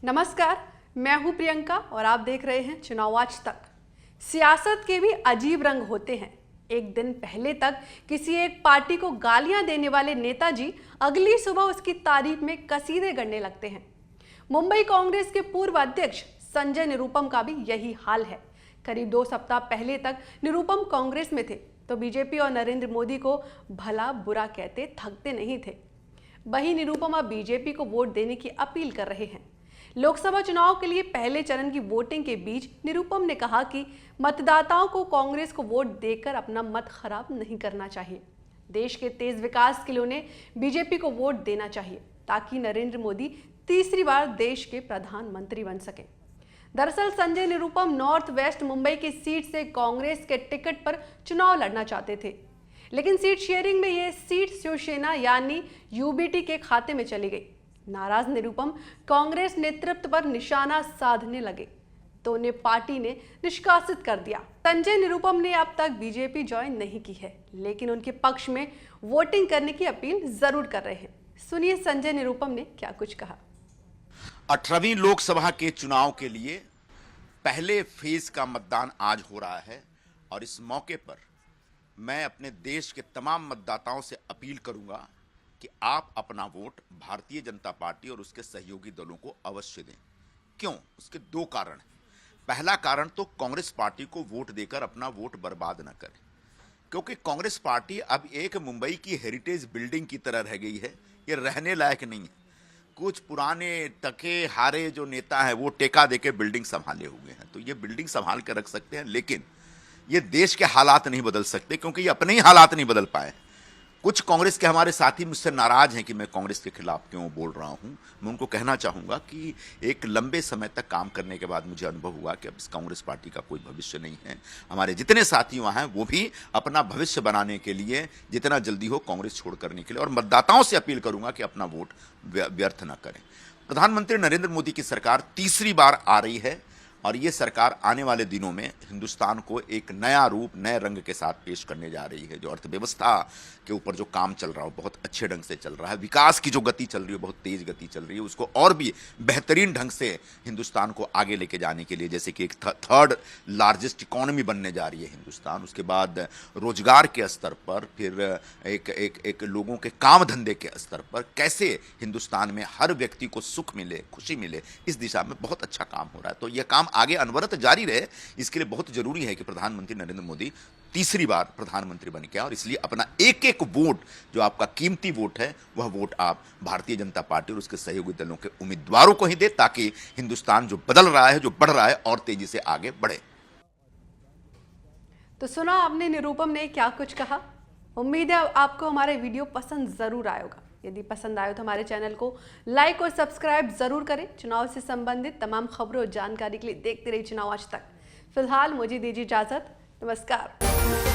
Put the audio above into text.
नमस्कार, मैं हूं प्रियंका और आप देख रहे हैं चुनाव आज तक। सियासत के भी अजीब रंग होते हैं। एक दिन पहले तक किसी एक पार्टी को गालियां देने वाले नेताजी अगली सुबह उसकी तारीफ में कसीदे गढ़ने लगते हैं। मुंबई कांग्रेस के पूर्व अध्यक्ष संजय निरुपम का भी यही हाल है। करीब 2 सप्ताह पहले तक निरुपम कांग्रेस में थे तो बीजेपी और नरेंद्र मोदी को भला बुरा कहते थकते नहीं थे। वहीं निरुपम अब बीजेपी को वोट देने की अपील कर रहे हैं। लोकसभा चुनाव के लिए पहले चरण की वोटिंग के बीच निरुपम ने कहा कि मतदाताओं को कांग्रेस को वोट देकर अपना मत खराब नहीं करना चाहिए। देश के तेज विकास के लिए उन्हें बीजेपी को वोट देना चाहिए ताकि नरेंद्र मोदी तीसरी बार देश के प्रधानमंत्री बन सके। दरअसल संजय निरुपम नॉर्थ वेस्ट मुंबई की सीट से कांग्रेस के टिकट पर चुनाव लड़ना चाहते थे, लेकिन सीट शेयरिंग में यह सीट शिवसेना यानी यूबीटी के खाते में चली गई। नाराज निरुपम कांग्रेस नेतृत्व पर निशाना साधने लगे तो उन्हें पार्टी ने निष्कासित कर दिया। संजय निरुपम ने अब तक बीजेपी ज्वाइन नहीं की है, लेकिन उनके पक्ष में वोटिंग करने की अपील जरूर कर रहे हैं। सुनिए संजय निरुपम ने क्या कुछ कहा। 18वीं लोकसभा के चुनाव के लिए पहले फेज का मतदान आज हो रहा है और इस मौके पर मैं अपने देश के तमाम मतदाताओं से अपील करूंगा कि आप अपना वोट भारतीय जनता पार्टी और उसके सहयोगी दलों को अवश्य दें। क्यों? उसके 2 कारण हैं। पहला कारण तो कांग्रेस पार्टी को वोट देकर अपना वोट बर्बाद न करें, क्योंकि कांग्रेस पार्टी अब एक मुंबई की हेरिटेज बिल्डिंग की तरह रह गई है। ये रहने लायक नहीं है। कुछ पुराने टके हारे जो नेता हैं वो टेका देके बिल्डिंग संभाले हुए हैं, तो ये बिल्डिंग संभाल कर रख सकते हैं, लेकिन ये देश के हालात नहीं बदल सकते, क्योंकि ये अपने ही हालात नहीं बदल पाए। कुछ कांग्रेस के हमारे साथी मुझसे नाराज हैं कि मैं कांग्रेस के खिलाफ क्यों बोल रहा हूं। मैं उनको कहना चाहूंगा कि एक लंबे समय तक काम करने के बाद मुझे अनुभव हुआ कि अब इस कांग्रेस पार्टी का कोई भविष्य नहीं है। हमारे जितने साथी वहां हैं वो भी अपना भविष्य बनाने के लिए जितना जल्दी हो कांग्रेस छोड़ करने के लिए, और मतदाताओं से अपील करूंगा कि अपना वोट व्यर्थ न करें। प्रधानमंत्री नरेंद्र मोदी की सरकार तीसरी बार आ रही है और ये सरकार आने वाले दिनों में हिंदुस्तान को एक नया रूप, नए रंग के साथ पेश करने जा रही है। जो अर्थव्यवस्था के ऊपर जो काम चल रहा है बहुत अच्छे ढंग से चल रहा है। विकास की जो गति चल रही है बहुत तेज गति चल रही है। उसको और भी बेहतरीन ढंग से हिंदुस्तान को आगे लेके जाने के लिए, जैसे कि एक थर्ड लार्जेस्ट इकोनॉमी बनने जा रही है हिंदुस्तान। उसके बाद रोजगार के स्तर पर, फिर एक लोगों के काम धंधे के स्तर पर कैसे हिंदुस्तान में हर व्यक्ति को सुख मिले, खुशी मिले, इस दिशा में बहुत अच्छा काम हो रहा है। तो यह काम आगे अनवरत जारी रहे, इसके लिए बहुत जरूरी है कि प्रधानमंत्री नरेंद्र मोदी तीसरी बार प्रधानमंत्री बन के आए और इसलिए अपना एक एक वोट, जो आपका कीमती वोट है, वह वोट आप भारतीय जनता पार्टी और उसके सहयोगी दलों के उम्मीदवारों को ही दे, ताकि हिंदुस्तान जो बदल रहा है, जो बढ़ रहा है, और तेजी से आगे बढ़े। तो सुना आपने निरुपम ने क्या कुछ कहा। उम्मीद है आपको हमारे वीडियो पसंद जरूर आया होगा। यदि पसंद आए तो हमारे चैनल को लाइक और सब्सक्राइब जरूर करें। चुनाव से संबंधित तमाम खबरों और जानकारी के लिए देखते रहिए चुनाव आज तक। फिलहाल मुझे दीजिए इजाजत। नमस्कार।